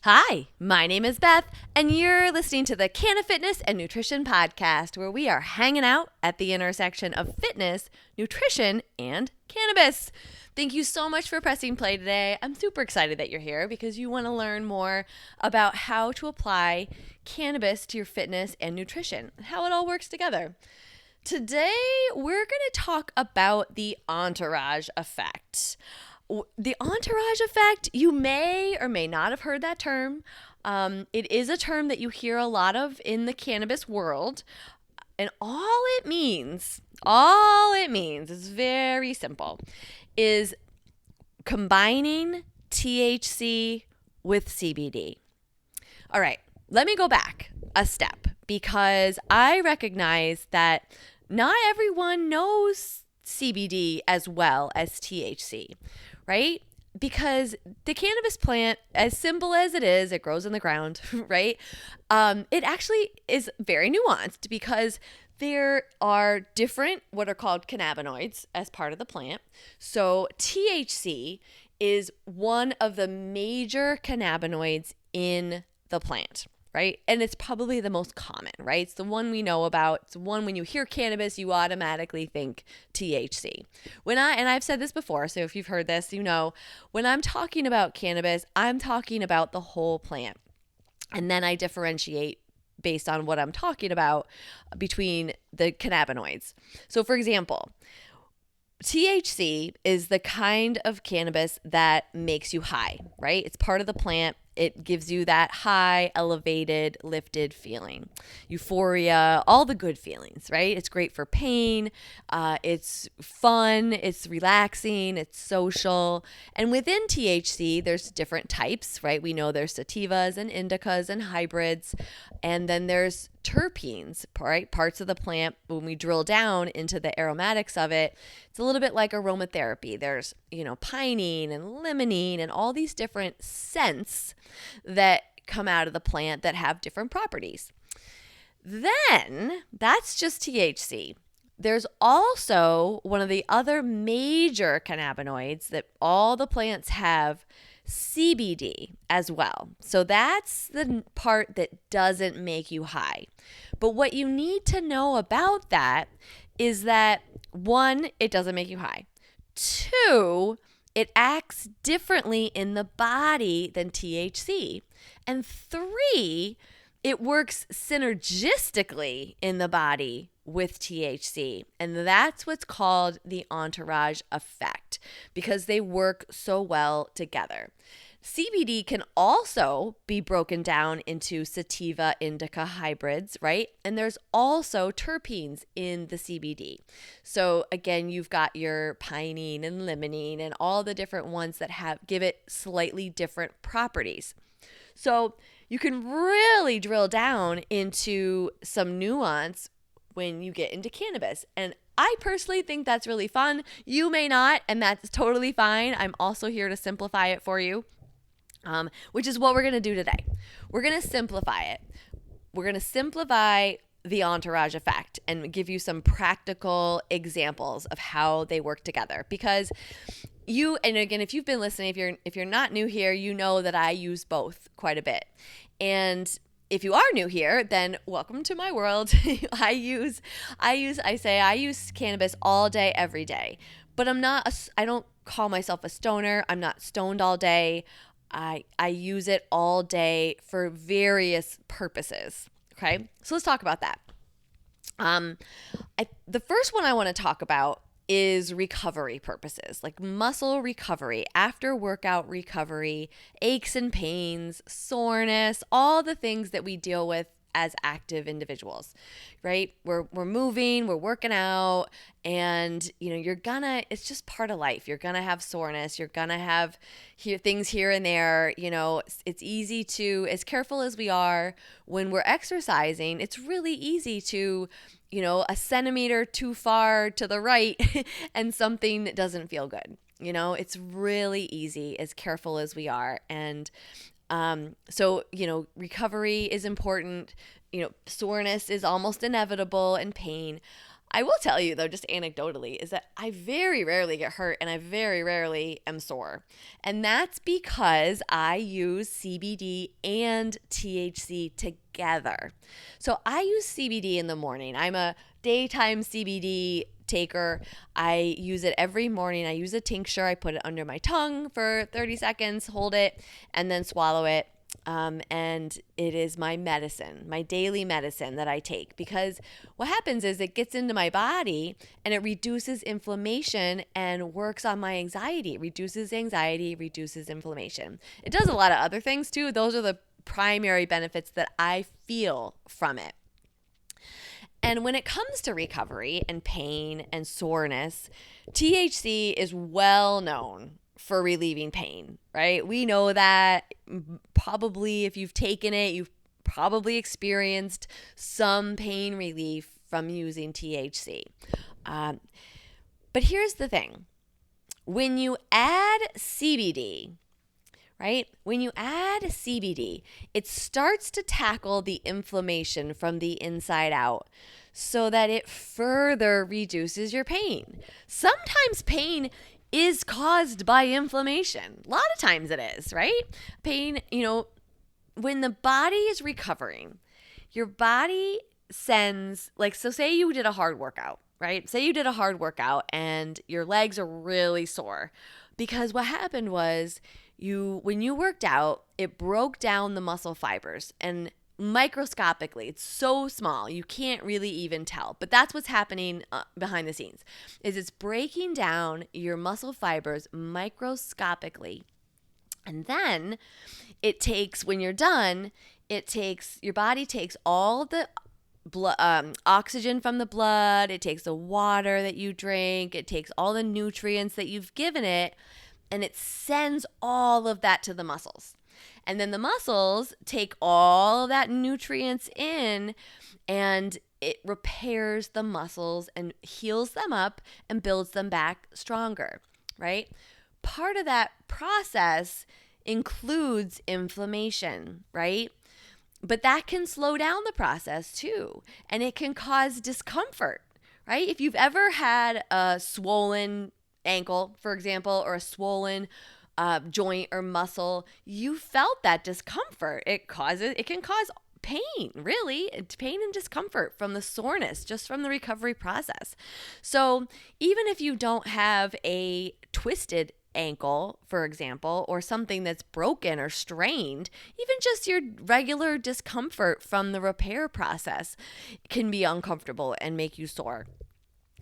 Hi, my name is Beth, and you're listening to the Canna Fitness and Nutrition Podcast, where we are hanging out at the intersection of fitness, nutrition, and cannabis. Thank you so much for pressing play today. I'm super excited that you're here because you want to learn more about how to apply cannabis to your fitness and nutrition, and how it all works together. Today, we're going to talk about the entourage effect. The entourage effect, you may or may not have heard that term. It is a term that you hear a lot of in the cannabis world. And all it means is very simple, is combining THC with CBD. All right, let me go back a step because I recognize that not everyone knows CBD as well as THC. Right? Because the cannabis plant, as simple as it is, it grows in the ground, right? It actually is very nuanced because there are different what are called cannabinoids as part of the plant. So THC is one of the major cannabinoids in the plant, right? And it's probably the most common, right? It's the one we know about. It's the one when you hear cannabis, you automatically think THC. And I've said this before, so if you've heard this, you know, when I'm talking about cannabis, I'm talking about the whole plant. And then I differentiate based on what I'm talking about between the cannabinoids. So for example, THC is the kind of cannabis that makes you high, right? It's part of the plant. It gives you that high, elevated, lifted feeling, euphoria, all the good feelings, right? It's great for pain. It's fun. It's relaxing. It's social. And within THC, there's different types, right? We know there's sativas and indicas and hybrids. And then there's terpenes, right? Parts of the plant. When we drill down into the aromatics of it, it's a little bit like aromatherapy. There's, pinene and limonene and all these different scents that come out of the plant that have different properties. Then that's just THC. There's also one of the other major cannabinoids that all the plants have, CBD as well. So that's the part that doesn't make you high. But what you need to know about that is that, one, it doesn't make you high. Two, it acts differently in the body than THC. And three, it works synergistically in the body with THC. And that's what's called the entourage effect because they work so well together. CBD can also be broken down into sativa indica hybrids, right? And there's also terpenes in the CBD. So again, you've got your pinene and limonene and all the different ones that give it slightly different properties. So you can really drill down into some nuance when you get into cannabis. And I personally think that's really fun. You may not, and that's totally fine. I'm also here to simplify it for you. Which is what we're going to do today. We're going to simplify it. We're going to simplify the entourage effect and give you some practical examples of how they work together. Because and again, if you've been listening, if you're not new here, you know that I use both quite a bit. And if you are new here, then welcome to my world. I use cannabis all day, every day. But I don't call myself a stoner. I'm not stoned all day. I use it all day for various purposes. Okay, so let's talk about that. The first one I want to talk about is recovery purposes, like muscle recovery, after workout recovery, aches and pains, soreness, all the things that we deal with as active individuals, right? We're moving, we're working out, and it's just part of life. You're gonna have soreness, you're gonna have things here and there. It's easy to, as careful as we are when we're exercising, it's really easy to, a centimeter too far to the right and something doesn't feel good. It's really easy as careful as we are. And so, recovery is important. Soreness is almost inevitable and pain. I will tell you though, just anecdotally, is that I very rarely get hurt and I very rarely am sore. And that's because I use CBD and THC together. So I use CBD in the morning. I'm a daytime CBD taker. I use it every morning. I use a tincture. I put it under my tongue for 30 seconds, hold it, and then swallow it. And it is my medicine, my daily medicine that I take, because what happens is it gets into my body and it reduces inflammation and works on my anxiety. It reduces anxiety, reduces inflammation. It does a lot of other things too. Those are the primary benefits that I feel from it. And when it comes to recovery and pain and soreness, THC is well known for relieving pain, right? We know that probably if you've taken it, you've probably experienced some pain relief from using THC. But here's the thing. When you add CBD, right? When you add CBD, it starts to tackle the inflammation from the inside out so that it further reduces your pain. Sometimes pain is caused by inflammation. A lot of times it is, right? Pain, when the body is recovering, your body sends, so say you did a hard workout, right? Say you did a hard workout and your legs are really sore because what happened was when you worked out, it broke down the muscle fibers and microscopically, it's so small, you can't really even tell. But that's what's happening behind the scenes, is it's breaking down your muscle fibers microscopically. And then when you're done, your body takes all the blood, oxygen from the blood, it takes the water that you drink, it takes all the nutrients that you've given it, and it sends all of that to the muscles. And then the muscles take all of that nutrients in and it repairs the muscles and heals them up and builds them back stronger, right? Part of that process includes inflammation, right? But that can slow down the process too, and it can cause discomfort, right? If you've ever had a swollen ankle, for example, or a swollen joint or muscle, you felt that discomfort. It can cause pain, really, pain and discomfort from the soreness, just from the recovery process. So even if you don't have a twisted ankle, for example, or something that's broken or strained, even just your regular discomfort from the repair process can be uncomfortable and make you sore.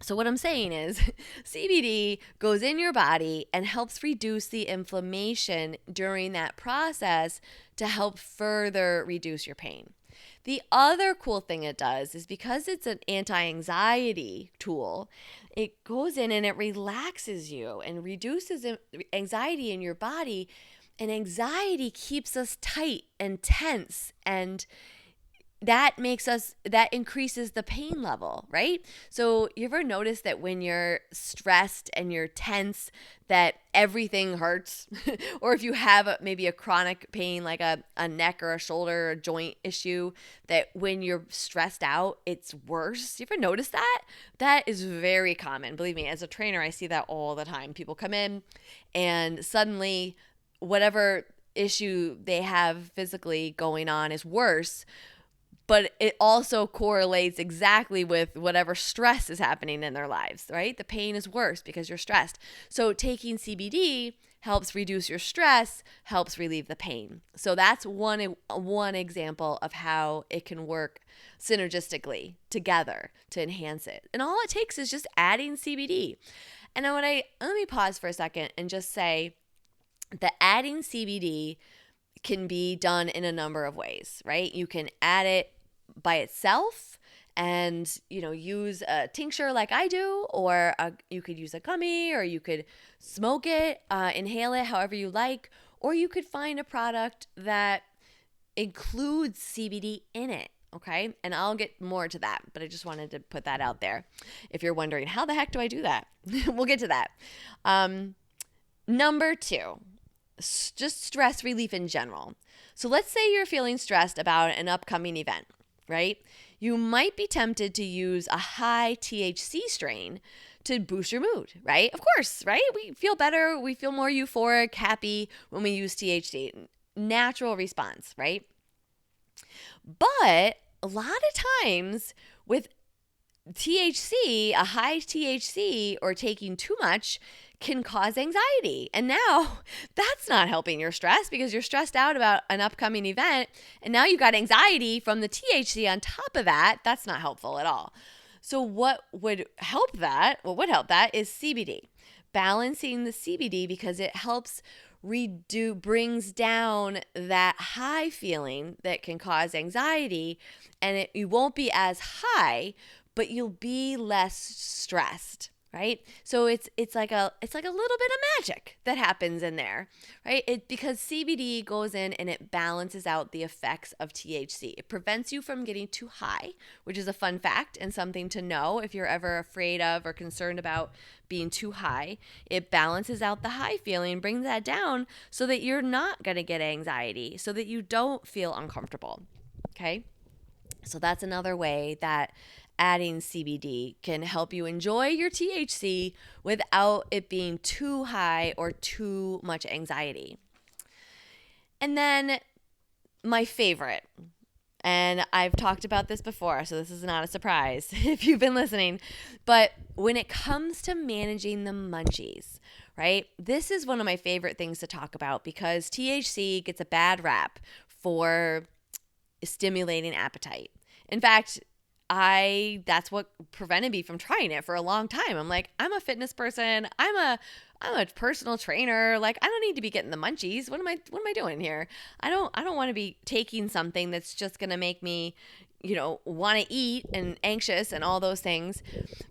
So what I'm saying is CBD goes in your body and helps reduce the inflammation during that process to help further reduce your pain. The other cool thing it does is because it's an anti-anxiety tool, it goes in and it relaxes you and reduces anxiety in your body. And anxiety keeps us tight and tense, and that increases the pain level, right? So you ever notice that when you're stressed and you're tense, that everything hurts? Or if you have maybe a chronic pain like a neck or a shoulder or a joint issue, that when you're stressed out, it's worse. You ever notice that? That is very common. Believe me, as a trainer, I see that all the time. People come in and suddenly whatever issue they have physically going on is worse, but it also correlates exactly with whatever stress is happening in their lives, right? The pain is worse because you're stressed. So taking CBD helps reduce your stress, helps relieve the pain. So that's one example of how it can work synergistically together to enhance it. And all it takes is just adding CBD. And let me pause for a second and just say that adding CBD can be done in a number of ways, right? You can add it by itself and use a tincture like I do, or you could use a gummy, or you could smoke it, inhale it, however you like, or you could find a product that includes CBD in it. Okay, and I'll get more to that, but I just wanted to put that out there if you're wondering, how the heck do I do that? We'll get to that. Number 2, just stress relief in general. So let's say you're feeling stressed about an upcoming event, right? you might be tempted to use a high THC strain to boost your mood, right? Of course, right? We feel better, we feel more euphoric, happy when we use THC. Natural response, right? But a lot of times with THC, a high THC or taking too much can cause anxiety. And now that's not helping your stress because you're stressed out about an upcoming event. And now you've got anxiety from the THC on top of that. That's not helpful at all. So what would help that? What would help that is CBD. Balancing the CBD because it helps brings down that high feeling that can cause anxiety, and you won't be as high, but you'll be less stressed, right? So it's like a little bit of magic that happens in there, right? Because CBD goes in and it balances out the effects of THC. It prevents you from getting too high, which is a fun fact and something to know if you're ever afraid of or concerned about being too high. It balances out the high feeling, brings that down so that you're not going to get anxiety, so that you don't feel uncomfortable, okay? So that's another way that adding CBD can help you enjoy your THC without it being too high or too much anxiety. And then my favorite, and I've talked about this before, so this is not a surprise if you've been listening, but when it comes to managing the munchies, right? This is one of my favorite things to talk about because THC gets a bad rap for stimulating appetite. In fact, that's what prevented me from trying it for a long time. I'm like, I'm a fitness person. I'm a personal trainer. Like, I don't need to be getting the munchies. What am I doing here? I don't want to be taking something that's just going to make me, want to eat and anxious and all those things.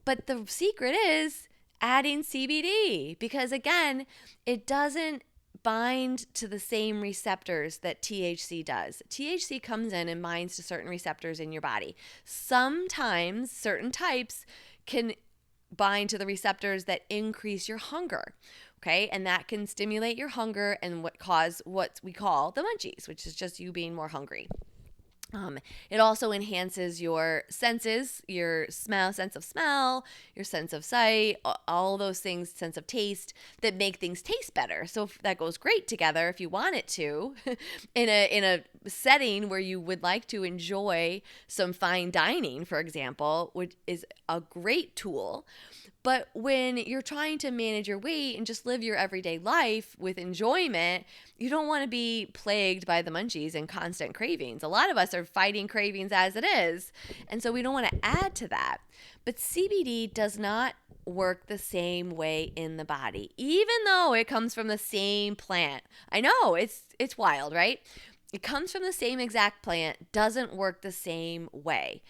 But the secret is adding CBD because again, it doesn't bind to the same receptors that THC does. THC comes in and binds to certain receptors in your body. Sometimes certain types can bind to the receptors that increase your hunger. Okay, and that can stimulate your hunger and what we call the munchies, which is just you being more hungry. It also enhances your senses, your sense of smell, your sense of sight, all those things, sense of taste that make things taste better. So that goes great together if you want it to in a setting where you would like to enjoy some fine dining, for example, which is a great tool. But when you're trying to manage your weight and just live your everyday life with enjoyment, you don't want to be plagued by the munchies and constant cravings. A lot of us are fighting cravings as it is, and so we don't want to add to that. But CBD does not work the same way in the body, even though it comes from the same plant. I know, it's wild, right? It comes from the same exact plant, doesn't work the same way.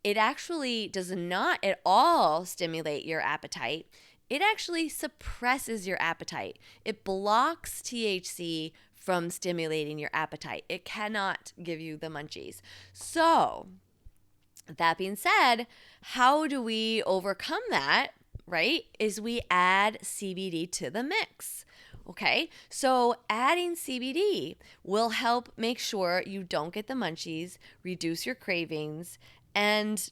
It actually does not at all stimulate your appetite. It actually suppresses your appetite. It blocks THC from stimulating your appetite. It cannot give you the munchies. So, that being said, how do we overcome that, right? Is we add CBD to the mix. Okay, so adding CBD will help make sure you don't get the munchies, reduce your cravings, and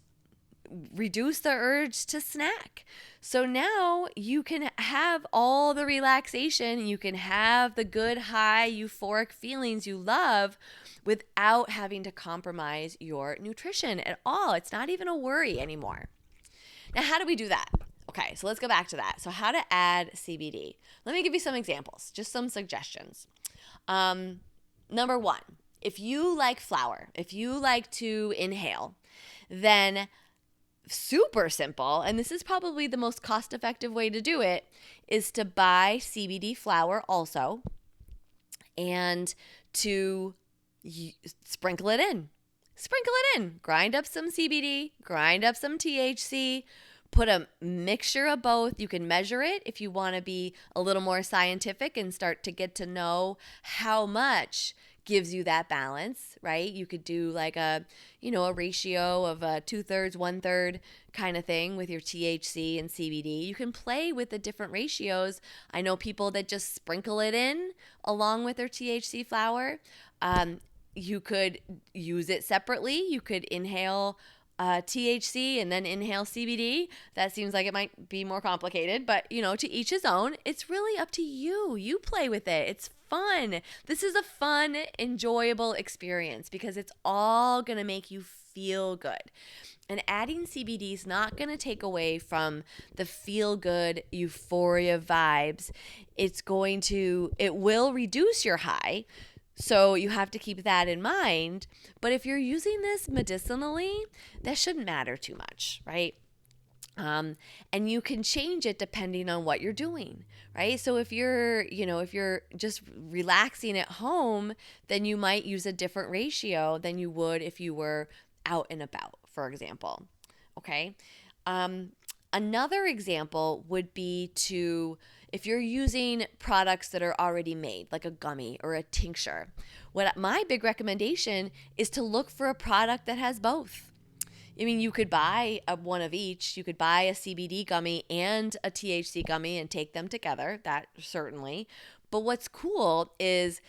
reduce the urge to snack. So now you can have all the relaxation, you can have the good, high, euphoric feelings you love without having to compromise your nutrition at all. It's not even a worry anymore. Now, how do we do that? Okay, so let's go back to that. So how to add CBD. Let me give you some examples, just some suggestions. Number one, if you like flower, if you like to inhale, then super simple, and this is probably the most cost-effective way to do it, is to buy CBD flower also and to sprinkle it in. Sprinkle it in. Grind up some CBD, grind up some THC, put a mixture of both. You can measure it if you want to be a little more scientific and start to get to know how much gives you that balance, right? You could do like a ratio of 2/3, 1/3 kind of thing with your THC and CBD. You can play with the different ratios. I know people that just sprinkle it in along with their THC flower. You could use it separately. You could inhale THC and then inhale CBD. That seems like it might be more complicated, but to each his own. It's really up to you. You play with it. It's fun. This is a fun, enjoyable experience because it's all going to make you feel good. And adding CBD is not going to take away from the feel good euphoria vibes. It will reduce your high. So you have to keep that in mind. But if you're using this medicinally, that shouldn't matter too much, right? And you can change it depending on what you're doing, right? So if you're just relaxing at home, then you might use a different ratio than you would if you were out and about, for example. Okay. Another example would be if you're using products that are already made, like a gummy or a tincture, my big recommendation is to look for a product that has both. I mean, you could buy one of each. You could buy a CBD gummy and a THC gummy and take them together. That certainly. But what's cool is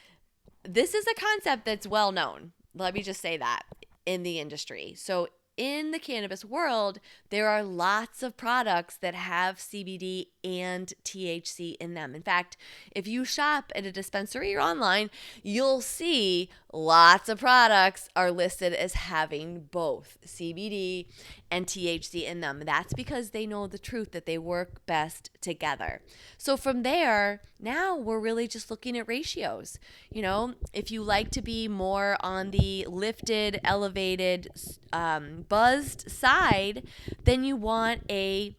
this is a concept that's well known. Let me just say that in the industry. So in the cannabis world, there are lots of products that have CBD and THC in them. In fact, if you shop at a dispensary or online, you'll see lots of products are listed as having both CBD and THC in them. That's because they know the truth that they work best together. So from there, now we're really just looking at ratios. If you like to be more on the lifted, elevated, buzzed side, then you want a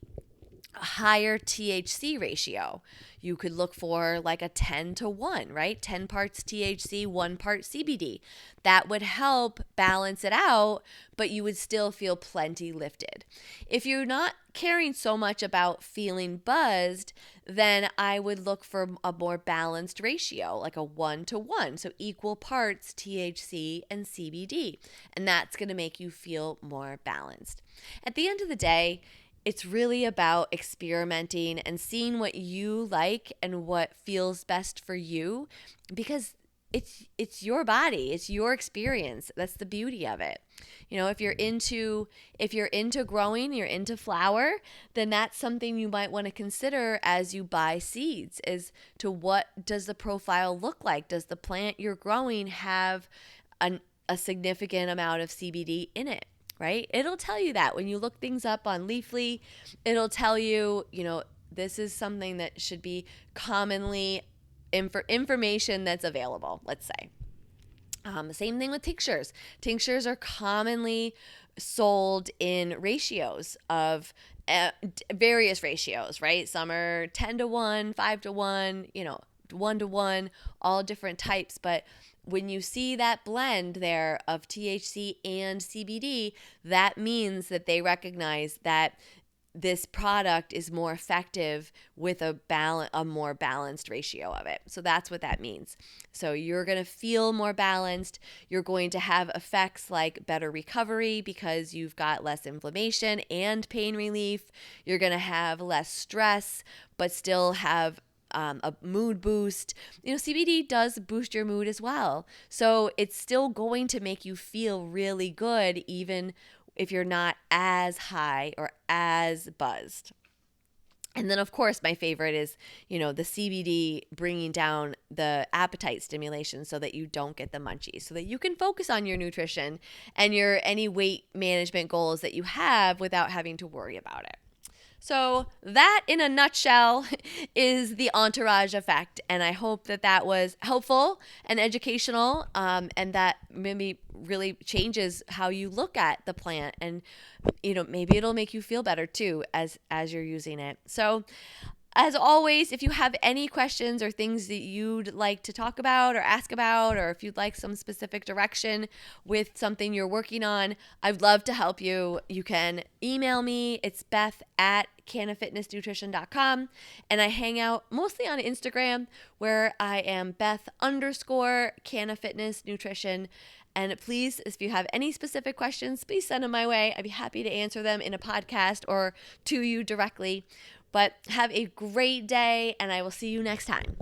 higher THC ratio. You could look for like a 10-1, right? 10 parts THC, 1 part CBD. That would help balance it out, but you would still feel plenty lifted. If you're not caring so much about feeling buzzed, then I would look for a more balanced ratio, like a 1-1. So equal parts THC and CBD. And that's going to make you feel more balanced. At the end of the day, it's really about experimenting and seeing what you like and what feels best for you, because it's your body, it's your experience. That's the beauty of it. If you're into growing, you're into flower, then that's something you might want to consider as you buy seeds, as to what does the profile look like? Does the plant you're growing have a significant amount of CBD in it? Right? It'll tell you that when you look things up on Leafly. It'll tell you, this is something that should be commonly information that's available, let's say. Same thing with tinctures. Tinctures are commonly sold in ratios of various ratios, right? Some are 10-1, 5-1, 1-1, all different types. But when you see that blend there of THC and CBD, that means that they recognize that this product is more effective with a more balanced ratio of it. So that's what that means. So you're going to feel more balanced. You're going to have effects like better recovery because you've got less inflammation and pain relief. You're going to have less stress, but still have a mood boost. CBD does boost your mood as well. So it's still going to make you feel really good, even if you're not as high or as buzzed. And then, of course, my favorite is, the CBD bringing down the appetite stimulation so that you don't get the munchies, so that you can focus on your nutrition and any weight management goals that you have without having to worry about it. So that, in a nutshell, is the Entourage effect. And I hope that was helpful and educational, and that maybe really changes how you look at the plant. And, maybe it'll make you feel better too as you're using it. So as always, if you have any questions or things that you'd like to talk about or ask about, or if you'd like some specific direction with something you're working on, I'd love to help you. You can email me. It's beth@cannafitnessnutrition.com. And I hang out mostly on Instagram, where I am Beth_CannaFitnessNutrition. And please, if you have any specific questions, please send them my way. I'd be happy to answer them in a podcast or to you directly. But have a great day, and I will see you next time.